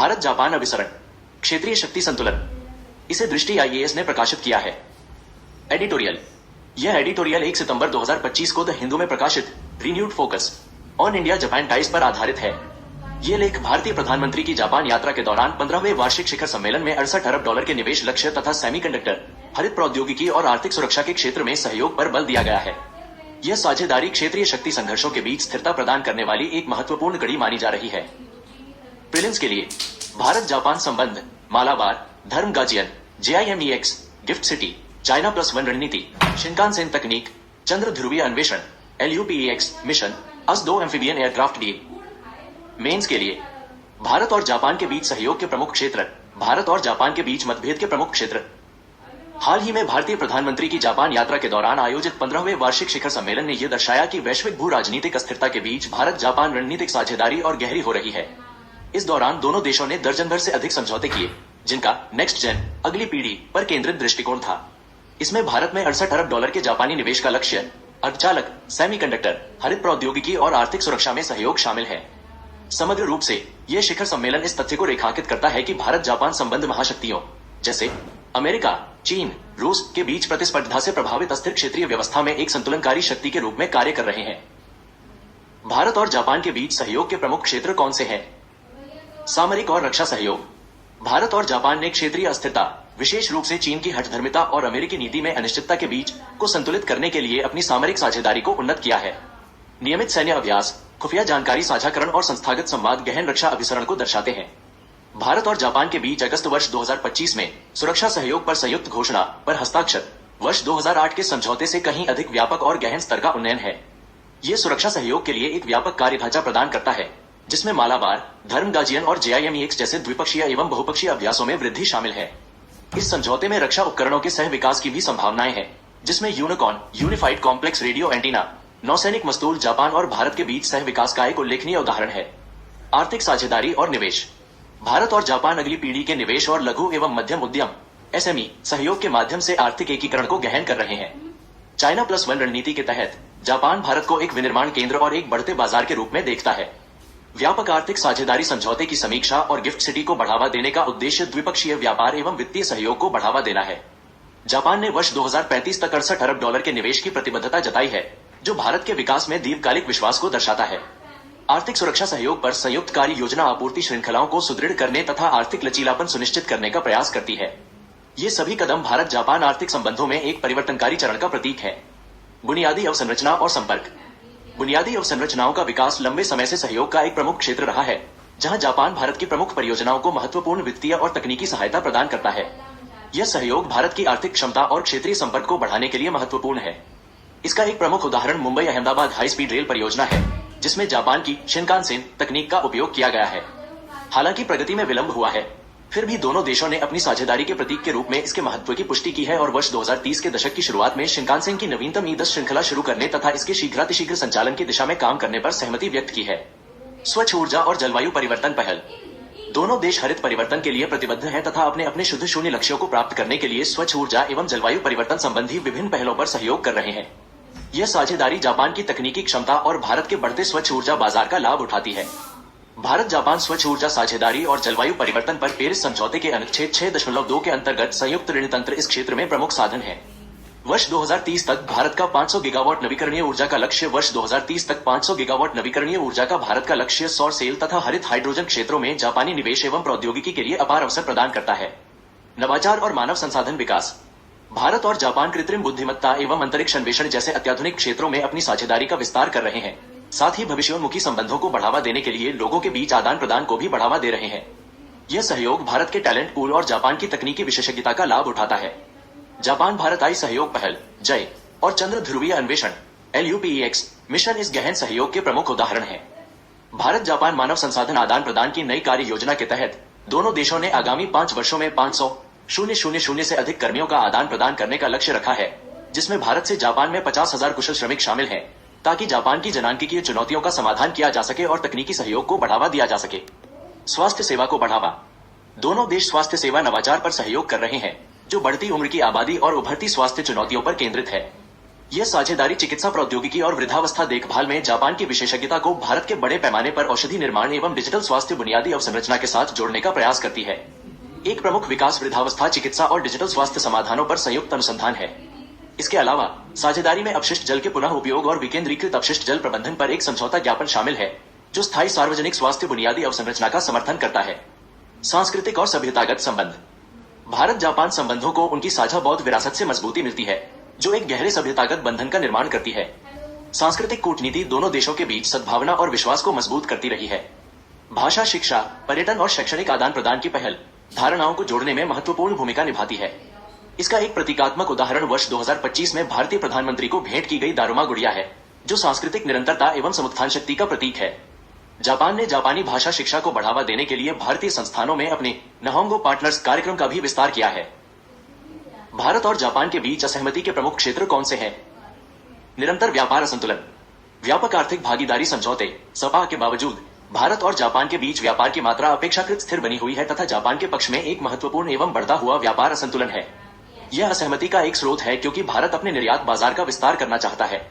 Bharat Japan अभिसरण क्षेत्रीय शक्ति संतुलन, इसे दृष्टि आईएएस ने प्रकाशित किया है। एडिटोरियल, यह एडिटोरियल 1 सितंबर 2025 को द हिंदू में प्रकाशित renewed focus on India Japan ties पर आधारित है। यह लेख भारतीय प्रधानमंत्री की जापान यात्रा के दौरान 15वें वार्षिक शिखर सम्मेलन में $68 अरब के निवेश लक्ष्य तथा सेमीकंडक्टर, हरित प्रौद्योगिकी और आर्थिक सुरक्षा के क्षेत्र में सहयोग पर बल दिया गया है। यह साझेदारी क्षेत्रीय शक्ति संघर्षों के बीच स्थिरता प्रदान करने वाली एक महत्वपूर्ण कड़ी मानी जा रही है। प्रीलिम्स के लिए भारत जापान संबंध, Malabar, Dharma guardian, JIMEX, GIFT City, China +1 रणनीति, शिनकानसेन तकनीक, चंद्र ध्रुवीय अन्वेषण, LUPEX मिशन, AS-2 amphibian aircraft deal. Mains के लिए भारत और जापान के बीच सहयोग के प्रमुख क्षेत्र, भारत और जापान के बीच मतभेद के प्रमुख क्षेत्र। हाल ही में भारतीय प्रधानमंत्री की जापान यात्रा के दौरान आयोजित 15वें वार्षिक शिखर सम्मेलन ने यह दर्शाया कि वैश्विक भू राजनीतिक अस्थिरता के बीच भारत जापान रणनीतिक साझेदारी और गहरी हो रही है। इस दौरान दोनों देशों ने दर्जन भर से अधिक समझौते किए, जिनका नेक्स्ट जेन, अगली पीढ़ी पर केंद्रित दृष्टिकोण था। इसमें भारत में $68 अरब के जापानी निवेश का लक्ष्य, अर्धचालक, सेमीकंडक्टर, हरित प्रौद्योगिकी और आर्थिक सुरक्षा में सहयोग शामिल है। समग्र रूप से यह शिखर सम्मेलन इस तथ्य को रेखांकित करता है कि भारत जापान संबंध महाशक्तियों जैसे अमेरिका, चीन, रूस के बीच प्रतिस्पर्धा से प्रभावित अस्थिर क्षेत्रीय व्यवस्था में एक संतुलनकारी शक्ति के रूप में कार्य कर रहे हैं। भारत और जापान के बीच सहयोग के प्रमुख क्षेत्र कौन से हैं? सामरिक और रक्षा सहयोग। भारत और जापान ने क्षेत्रीय अस्थिरता, विशेष रूप से चीन की हठधर्मिता और अमेरिकी नीति में अनिश्चितता के बीच को संतुलित करने के लिए अपनी सामरिक साझेदारी को उन्नत किया है। नियमित सैन्य अभ्यास, खुफिया जानकारी साझाकरण और संस्थागत संवाद गहन रक्षा अभिसरण को दर्शाते हैं। भारत और जापान के बीच अगस्त वर्ष 2025 में सुरक्षा सहयोग पर संयुक्त घोषणा पर हस्ताक्षर वर्ष 2008 के समझौते से कहीं अधिक व्यापक और गहन स्तर का उन्नयन है। यह सुरक्षा सहयोग के लिए एक व्यापक कार्य ढांचा प्रदान करता है, जिसमें मालाबार, धर्म गाजियन और JIMEX जैसे द्विपक्षीय एवं बहुपक्षीय अभ्यासों में वृद्धि शामिल है। इस समझौते में रक्षा उपकरणों के सह विकास की भी संभावनाएं हैं, जिसमें unicorn, unified complex radio antenna, नौसैनिक मस्तूल जापान और भारत के बीच सह विकास का एक उल्लेखनीय उदाहरण है। आर्थिक साझेदारी और निवेश। भारत और जापान अगली पीढ़ी के निवेश और लघु एवं मध्यम उद्यम SME सहयोग के माध्यम से आर्थिक एकीकरण को गहन कर रहे हैं। चाइना +1 रणनीति के तहत जापान भारत को एक विनिर्माण केंद्र और एक बढ़ते बाजार के रूप में देखता है। व्यापक आर्थिक साझेदारी समझौते की समीक्षा और गिफ्ट सिटी को बढ़ावा देने का उद्देश्य द्विपक्षीय व्यापार एवं वित्तीय सहयोग को बढ़ावा देना है। जापान ने वर्ष 2035 तक $68 अरब के निवेश की प्रतिबद्धता जताई है, जो भारत के विकास में दीर्घकालिक विश्वास को दर्शाता है। आर्थिक सुरक्षा सहयोग पर संयुक्त कार्य योजना आपूर्ति श्रृंखलाओं को सुदृढ़ करने तथा आर्थिक लचीलापन सुनिश्चित करने का प्रयास करती है। ये सभी कदम भारत जापान आर्थिक संबंधों में एक परिवर्तनकारी चरण का प्रतीक है। बुनियादी अवसंरचना और संपर्क। बुनियादी अवसंरचनाओं का विकास लंबे समय से सहयोग का एक प्रमुख क्षेत्र रहा है, जहां जापान भारत की प्रमुख परियोजनाओं को महत्वपूर्ण वित्तीय और तकनीकी सहायता प्रदान करता है। यह सहयोग भारत की आर्थिक क्षमता और क्षेत्रीय संपर्क को बढ़ाने के लिए महत्वपूर्ण है। इसका एक प्रमुख उदाहरण Mumbai Ahmedabad high speed rail परियोजना है, जिसमें जापान की शिनकानसेन तकनीक का उपयोग किया गया है। हालांकि प्रगति में विलंब हुआ है, फिर भी दोनों देशों ने अपनी साझेदारी के प्रतीक के रूप में इसके महत्व की पुष्टि की है और वर्ष 2030 के दशक की शुरुआत में शिनकानसेन की नवीनतम E10 श्रृंखला शुरू करने तथा इसके शीघ्रातिशीघ्र संचालन की दिशा में काम करने पर सहमति व्यक्त की है। स्वच्छ ऊर्जा और जलवायु परिवर्तन पहल। दोनों देश हरित परिवर्तन के लिए प्रतिबद्ध हैं तथा अपने अपने शुद्ध शून्य लक्ष्यों को प्राप्त करने के लिए स्वच्छ ऊर्जा एवं जलवायु परिवर्तन संबंधी विभिन्न पहलों पर सहयोग कर रहे हैं। यह साझेदारी जापान की तकनीकी क्षमता और भारत के बढ़ते स्वच्छ ऊर्जा बाजार का लाभ उठाती है। भारत जापान स्वच्छ ऊर्जा साझेदारी और जलवायु परिवर्तन पर पेरिस समझौते के अनुच्छेद 6.2 के अंतर्गत संयुक्त ऋण तंत्र इस क्षेत्र में प्रमुख साधन है। वर्ष 2030 तक भारत का 500 गीगावाट नवीकरणीय ऊर्जा का लक्ष्य। वर्ष 2030 तक 500 गीगावाट नवीकरणीय ऊर्जा का भारत का लक्ष्य सौर सेल तथा हरित हाइड्रोजन क्षेत्रों में जापानी निवेश एवं प्रौद्योगिकी के लिए अपार अवसर प्रदान करता है। नवाचार और मानव संसाधन विकास। भारत और जापान कृत्रिम बुद्धिमत्ता एवं अंतरिक्ष अन्वेषण जैसे अत्याधुनिक क्षेत्रों में अपनी साझेदारी का विस्तार कर रहे हैं। साथ ही भविष्योन्मुखी संबंधों को बढ़ावा देने के लिए लोगों के बीच आदान प्रदान को भी बढ़ावा दे रहे हैं। यह सहयोग भारत के टैलेंट पूल और जापान की तकनीकी विशेषज्ञता का लाभ उठाता है। जापान भारत आई सहयोग पहल, जय और चंद्र ध्रुवीय अन्वेषण LUPEX मिशन इस गहन सहयोग के प्रमुख उदाहरण है। भारत जापान मानव संसाधन आदान प्रदान की नई कार्य योजना के तहत दोनों देशों ने आगामी 5 वर्षों में 500,000 से अधिक कर्मियों का आदान प्रदान करने का लक्ष्य रखा है, जिसमें भारत से जापान में 50,000 कुशल श्रमिक शामिल हैं, ताकि जापान की जनांकीय चुनौतियों का समाधान किया जा सके और तकनीकी सहयोग को बढ़ावा दिया जा सके। स्वास्थ्य सेवा को बढ़ावा। दोनों देश स्वास्थ्य सेवा नवाचार पर सहयोग कर रहे हैं, जो बढ़ती उम्र की आबादी और उभरती स्वास्थ्य चुनौतियों पर केंद्रित है। यह साझेदारी चिकित्सा प्रौद्योगिकी और वृद्धावस्था देखभाल में जापान की विशेषज्ञता को भारत के बड़े पैमाने पर औषधि निर्माण एवं डिजिटल स्वास्थ्य बुनियादी अवसंरचना के साथ जोड़ने का प्रयास करती है। एक प्रमुख विकास वृद्धावस्था चिकित्सा और डिजिटल स्वास्थ्य समाधानों पर संयुक्त अनुसंधान है। इसके अलावा साझेदारी में अपशिष्ट जल के पुनः उपयोग और विकेंद्रीकृत अपशिष्ट जल प्रबंधन पर एक समझौता ज्ञापन शामिल है, जो स्थायी सार्वजनिक स्वास्थ्य बुनियादी अवसंरचना का समर्थन करता है। सांस्कृतिक और सभ्यतागत संबंध। भारत जापान संबंधों को उनकी साझा बौद्ध विरासत से मजबूती मिलती है, जो एक गहरे सभ्यतागत बंधन का निर्माण करती है। सांस्कृतिक कूटनीति दोनों देशों के बीच सद्भावना और विश्वास को मजबूत करती रही है। भाषा शिक्षा, पर्यटन और शैक्षणिक आदान प्रदान की पहल धारणाओं को जोड़ने में महत्वपूर्ण भूमिका निभाती है। इसका एक प्रतीकात्मक उदाहरण वर्ष 2025 में भारतीय प्रधानमंत्री को भेंट की गई दारुमा गुड़िया है, जो सांस्कृतिक निरंतरता एवं समुत्थान शक्ति का प्रतीक है। जापान ने जापानी भाषा शिक्षा को बढ़ावा देने के लिए भारतीय संस्थानों में अपने नहोंगो पार्टनर्स कार्यक्रम का भी विस्तार किया है। भारत और जापान के बीच असहमति के प्रमुख क्षेत्र कौन से हैं? निरंतर व्यापार असंतुलन। व्यापक आर्थिक भागीदारी समझौते सपा के बावजूद भारत और जापान के बीच व्यापार की मात्रा अपेक्षाकृत स्थिर बनी हुई है तथा जापान के पक्ष में एक महत्वपूर्ण एवं बढ़ता हुआ व्यापार असंतुलन है। यह असहमति का एक स्रोत है क्योंकि भारत अपने निर्यात बाजार का विस्तार करना चाहता है।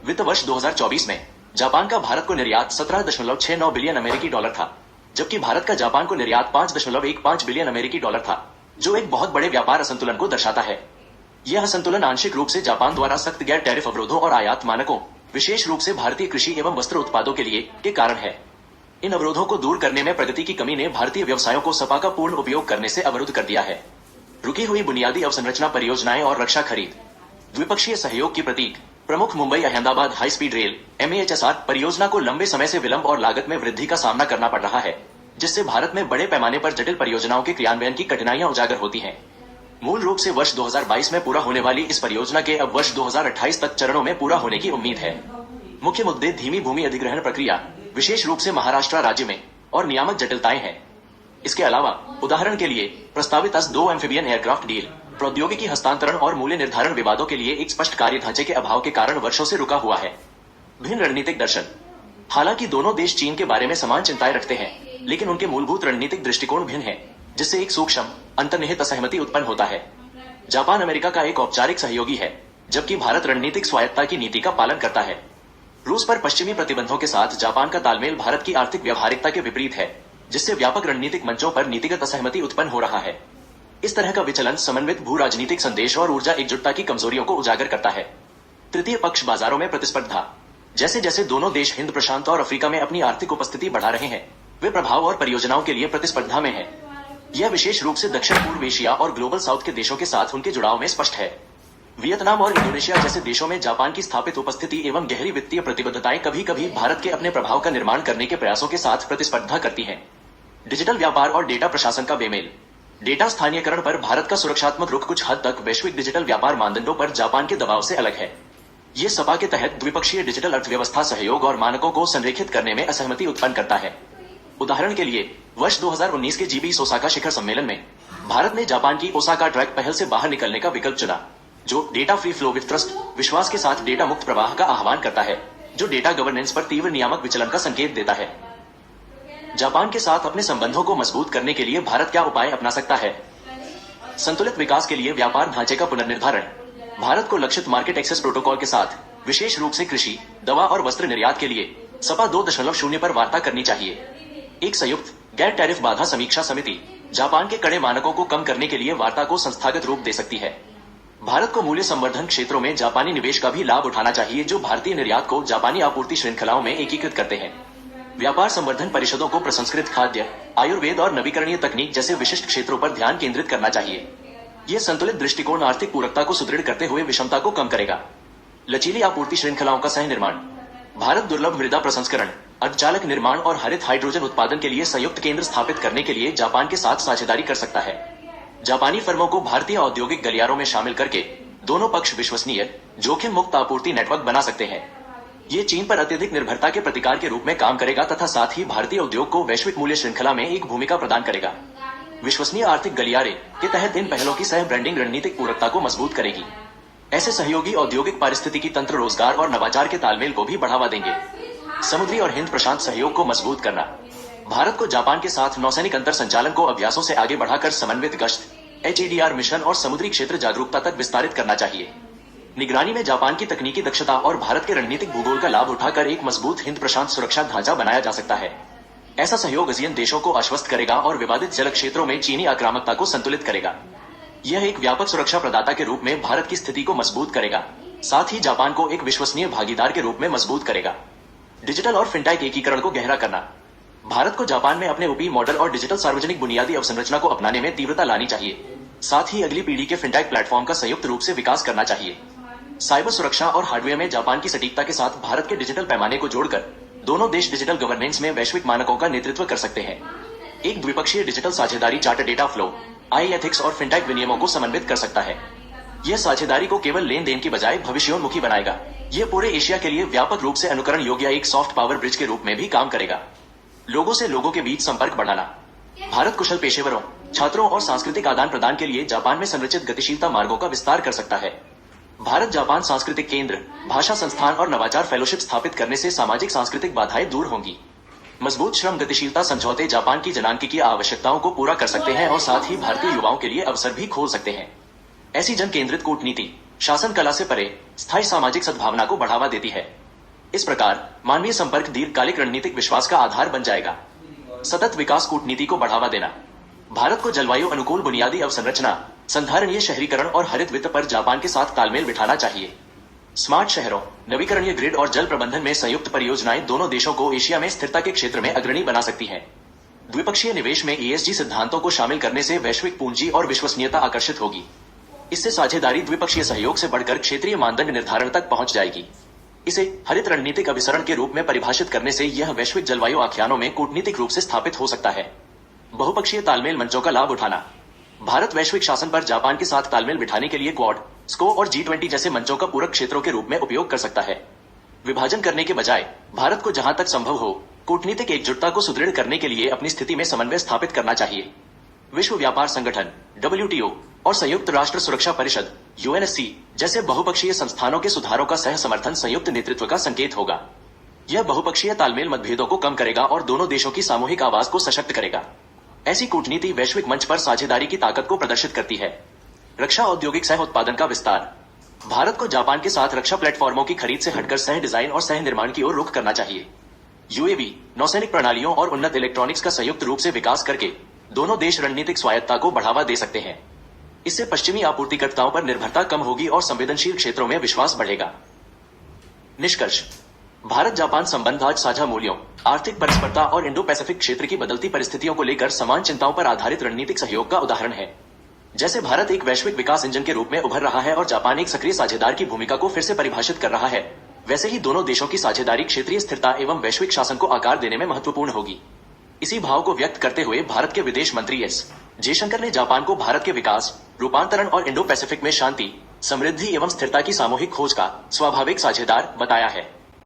वित्त वर्ष 2024 में जापान का भारत को निर्यात 17.69 बिलियन अमेरिकी डॉलर था, जबकि भारत का जापान को निर्यात 5.15 बिलियन अमेरिकी डॉलर था, जो एक बहुत बड़े व्यापार असंतुलन को दर्शाता है। यह असंतुलन आंशिक रूप से जापान द्वारा सख्त गैर टैरिफ अवरोधों और आयात मानकों, विशेष रूप से भारतीय कृषि एवं वस्त्र उत्पादों के लिए के कारण है। इन अवरोधों को दूर करने में प्रगति की कमी ने भारतीय व्यवसायों को सपा का पूर्ण उपयोग करने से अवरुद्ध कर दिया है। रुकी हुई बुनियादी अवसंरचना परियोजनाएं और रक्षा खरीद। द्विपक्षीय सहयोग की प्रतीक प्रमुख Mumbai Ahmedabad high speed rail MEHSR परियोजना को लंबे समय से विलंब और लागत में वृद्धि का सामना करना पड़ रहा है, जिससे भारत में बड़े पैमाने पर जटिल परियोजनाओं के क्रियान्वयन की कठिनाइयां उजागर होती हैं। मूल रूप से वर्ष 2022 में पूरा होने वाली इस परियोजना के अब वर्ष 2028 तक चरणों में पूरा होने की उम्मीद है। मुख्य मुद्दे धीमी भूमि अधिग्रहण प्रक्रिया, विशेष रूप से महाराष्ट्र राज्य में, और नियामक जटिलताएं हैं। इसके अलावा उदाहरण के लिए प्रस्तावित S-2 एम्फीबियन एयरक्राफ्ट डील प्रौद्योगिकी हस्तांतरण और मूल्य निर्धारण विवादों के लिए एक स्पष्ट कार्य ढांचे के अभाव के कारण वर्षों से रुका हुआ है। भिन्न रणनीतिक दर्शन। हालांकि दोनों देश चीन के बारे में समान चिंताएं रखते हैं, लेकिन उनके मूलभूत रणनीतिक दृष्टिकोण भिन्न है, जिससे एक सूक्ष्म अंतर्निहित असहमति उत्पन्न होता है। जापान अमेरिका का एक औपचारिक सहयोगी है, जबकि भारत रणनीतिक स्वायत्तता की नीति का पालन करता है। रूस पर पश्चिमी प्रतिबंधों के साथ जापान का तालमेल भारत की आर्थिक व्यवहारिकता के विपरीत है, जिससे व्यापक रणनीतिक मंचों पर नीतिगत असहमति उत्पन्न हो रहा है। इस तरह का विचलन समन्वित भू राजनीतिक संदेश और ऊर्जा एकजुटता की कमजोरियों को उजागर करता है। तृतीय पक्ष बाजारों में प्रतिस्पर्धा। जैसे जैसे दोनों देश हिंद प्रशांत और अफ्रीका में अपनी आर्थिक उपस्थिति बढ़ा रहे हैं, वे प्रभाव और परियोजनाओं के लिए प्रतिस्पर्धा में हैं। यह विशेष रूप से दक्षिण पूर्व एशिया और ग्लोबल साउथ के देशों के साथ उनके जुड़ाव में स्पष्ट है। वियतनाम और इंडोनेशिया जैसे देशों में जापान की स्थापित उपस्थिति एवं गहरी वित्तीय प्रतिबद्धताएं कभी कभी भारत के अपने प्रभाव का निर्माण करने के प्रयासों के साथ प्रतिस्पर्धा करती हैं। डिजिटल व्यापार और डेटा प्रशासन का बेमेल। डेटा स्थानीयकरण पर भारत का सुरक्षात्मक रुख कुछ हद तक वैश्विक डिजिटल व्यापार मानदंडों पर जापान के दबाव से अलग है। ये सपा के तहत द्विपक्षीय डिजिटल अर्थव्यवस्था सहयोग और मानकों को संरेखित करने में असहमति उत्पन्न करता है। उदाहरण के लिए वर्ष 2019 के G20 ओसाका शिखर सम्मेलन में भारत ने जापान की ओसाका ट्रैक पहल से बाहर निकलने का विकल्प चुना, जो data free flow with trust विश्वास के साथ डेटा मुक्त प्रवाह का आह्वान करता है, जो डेटा गवर्नेंस पर तीव्र नियामक विचलन का संकेत देता है। जापान के साथ अपने संबंधों को मजबूत करने के लिए भारत क्या उपाय अपना सकता है? संतुलित विकास के लिए व्यापार ढांचे का पुनर्निर्धारण। भारत को लक्षित मार्केट एक्सेस प्रोटोकॉल के साथ विशेष रूप से कृषि, दवा और वस्त्र निर्यात के लिए सपा 2.0 पर वार्ता करनी चाहिए। एक संयुक्त गैर टैरिफ बाधा समीक्षा समिति जापान के कड़े मानकों को कम करने के लिए वार्ता को संस्थागत रूप दे सकती है। भारत को मूल्य संवर्धन क्षेत्रों में जापानी निवेश का भी लाभ उठाना चाहिए, जो भारतीय निर्यात को जापानी आपूर्ति श्रृंखलाओं में एकीकृत करते हैं। व्यापार संवर्धन परिषदों को प्रसंस्कृत खाद्य, आयुर्वेद और नवीकरणीय तकनीक जैसे विशिष्ट क्षेत्रों पर ध्यान केंद्रित करना चाहिए। यह संतुलित दृष्टिकोण आर्थिक पूरकता को सुदृढ़ करते हुए विषमता को कम करेगा। लचीली आपूर्ति श्रृंखलाओं का सह निर्माण। भारत दुर्लभ मृदा प्रसंस्करण, अर्धचालक निर्माण और हरित हाइड्रोजन उत्पादन के लिए संयुक्त केंद्र स्थापित करने के लिए जापान के साथ साझेदारी कर सकता है। जापानी फर्मों को भारतीय औद्योगिक गलियारों में शामिल करके दोनों पक्ष विश्वसनीय, जोखिम मुक्त आपूर्ति नेटवर्क बना सकते हैं। ये चीन पर अत्यधिक निर्भरता के प्रतिकार के रूप में काम करेगा तथा साथ ही भारतीय उद्योग को वैश्विक मूल्य श्रृंखला में एक भूमिका प्रदान करेगा। विश्वसनीय आर्थिक गलियारे के तहत इन पहलों की सह ब्रांडिंग रणनीतिक पूरकता को मजबूत करेगी। ऐसे सहयोगी औद्योगिक पारिस्थितिकी तंत्र रोजगार और नवाचार के तालमेल को भी बढ़ावा देंगे। समुद्री और हिंद प्रशांत सहयोग को मजबूत करना। भारत को जापान के साथ नौसैनिक अंतर संचालन को अभ्यासों से आगे बढ़ाकर समन्वित गश्त, HADR मिशन और समुद्री क्षेत्र जागरूकता तक विस्तारित करना चाहिए। निगरानी में जापान की तकनीकी दक्षता और भारत के रणनीतिक भूगोल का लाभ उठाकर एक मजबूत हिंद प्रशांत सुरक्षा ढांचा बनाया जा सकता है। ऐसा सहयोग आसियान देशों को आश्वस्त करेगा और विवादित जल क्षेत्रों में चीनी आक्रामकता को संतुलित करेगा। यह एक व्यापक सुरक्षा प्रदाता के रूप में भारत की स्थिति को मजबूत करेगा, साथ ही जापान को एक विश्वसनीय भागीदार के रूप में मजबूत करेगा। डिजिटल और फिनटेक एकीकरण को गहरा करना। भारत को जापान में अपने ओपी मॉडल और डिजिटल सार्वजनिक बुनियादी अवसंरचना को अपनाने में तीव्रता लानी चाहिए। साथ ही अगली पीढ़ी के फिनटेक प्लेटफॉर्म का संयुक्त रूप से विकास करना चाहिए। साइबर सुरक्षा और हार्डवेयर में जापान की सटीकता के साथ भारत के डिजिटल पैमाने को जोड़कर दोनों देश डिजिटल गवर्नेंस में वैश्विक मानकों का नेतृत्व कर सकते हैं। एक द्विपक्षीय डिजिटल साझेदारी चार्टर डेटा फ्लो, आई एथिक्स और फिनटेक विनियमों को समन्वित कर सकता है। यह साझेदारी को केवल लेन देन की बजाय भविष्योन्मुखी बनाएगा। यह पूरे एशिया के लिए व्यापक रूप से अनुकरण योग्य एक सॉफ्ट पावर ब्रिज के रूप में भी काम करेगा। लोगों से लोगों के बीच संपर्क बढ़ाना। भारत कुशल पेशेवरों, छात्रों और सांस्कृतिक आदान प्रदान के लिए जापान में संरचित गतिशीलता मार्गों का विस्तार कर सकता है। भारत जापान सांस्कृतिक केंद्र, भाषा संस्थान और नवाचार फेलोशिप स्थापित करने से सामाजिक सांस्कृतिक बाधाएं दूर होंगी। मजबूत श्रम गतिशीलता समझौते जापान की जनांकिकीय की आवश्यकताओं को पूरा कर सकते हैं और साथ ही भारतीय युवाओं के लिए अवसर भी खोल सकते हैं। ऐसी जन केंद्रित कूटनीति शासन कला से परे स्थायी सामाजिक सद्भावना को बढ़ावा देती है। इस प्रकार मानवीय संपर्क दीर्घकालिक रणनीतिक विश्वास का आधार बन जाएगा। सतत विकास कूटनीति को बढ़ावा देना। भारत को जलवायु अनुकूल बुनियादी अवसंरचना, संधारणीय शहरीकरण और हरित वित्त पर जापान के साथ तालमेल बिठाना चाहिए। स्मार्ट शहरों, नवीकरणीय ग्रिड और जल प्रबंधन में संयुक्त परियोजनाएं दोनों देशों को एशिया में स्थिरता के क्षेत्र में अग्रणी बना सकती हैं। द्विपक्षीय निवेश में ESG सिद्धांतों को शामिल करने से वैश्विक पूंजी और विश्वसनीयता आकर्षित होगी। इससे साझेदारी द्विपक्षीय सहयोग से बढ़कर क्षेत्रीय मानदंड निर्धारण तक पहुंच जाएगी। इसे हरित रणनीतिक अभिसरण के रूप में परिभाषित करने से यह वैश्विक जलवायु आख्यानों में कूटनीतिक रूप से स्थापित हो सकता है। बहुपक्षीय तालमेल मंचों का लाभ उठाना। भारत वैश्विक शासन पर जापान के साथ तालमेल बिठाने के लिए क्वाड, स्को और G20 जैसे मंचों का पूरक क्षेत्रों के रूप में उपयोग कर सकता है। विभाजन करने के बजाय भारत को जहां तक संभव हो कूटनीतिक एकजुटता को सुदृढ़ करने के लिए अपनी स्थिति में समन्वय स्थापित करना चाहिए। विश्व व्यापार संगठन WTO और संयुक्त राष्ट्र सुरक्षा परिषद UNSC जैसे बहुपक्षीय संस्थानों के सुधारों का सह समर्थन संयुक्त नेतृत्व का संकेत होगा। यह बहुपक्षीय तालमेल मतभेदों को कम करेगा और दोनों देशों की सामूहिक आवाज को सशक्त करेगा। ऐसी कूटनीति वैश्विक मंच पर साझेदारी की ताकत को प्रदर्शित करती है। रक्षा औद्योगिक सह उत्पादन का विस्तार। भारत को जापान के साथ रक्षा प्लेटफॉर्मों की खरीद से हटकर सह डिजाइन और सह निर्माण की ओर रुख करना चाहिए। UAV, नौसैनिक प्रणालियों और उन्नत इलेक्ट्रॉनिक्स का संयुक्त रूप से विकास करके दोनों देश रणनीतिक स्वायत्ता को बढ़ावा दे सकते हैं। इससे पश्चिमी आपूर्तिकर्ताओं पर निर्भरता कम होगी और संवेदनशील क्षेत्रों में विश्वास बढ़ेगा। निष्कर्ष। भारत जापान संबंध आज साझा मूल्यों, आर्थिक परस्परता और इंडो पैसिफिक क्षेत्र की बदलती परिस्थितियों को लेकर समान चिंताओं पर आधारित रणनीतिक सहयोग का उदाहरण है। जैसे भारत एक वैश्विक विकास इंजन के रूप में उभर रहा है और जापान एक सक्रिय साझेदार की भूमिका को फिर से परिभाषित कर रहा है, वैसे ही दोनों देशों की साझेदारी क्षेत्रीय स्थिरता एवं वैश्विक शासन को आकार देने में महत्वपूर्ण होगी। इसी भाव को व्यक्त करते हुए भारत के विदेश मंत्री S. जयशंकर ने जापान को भारत के विकास, रूपांतरण और इंडो पैसिफिक में शांति, समृद्धि एवं स्थिरता की सामूहिक खोज का स्वाभाविक साझेदार बताया है।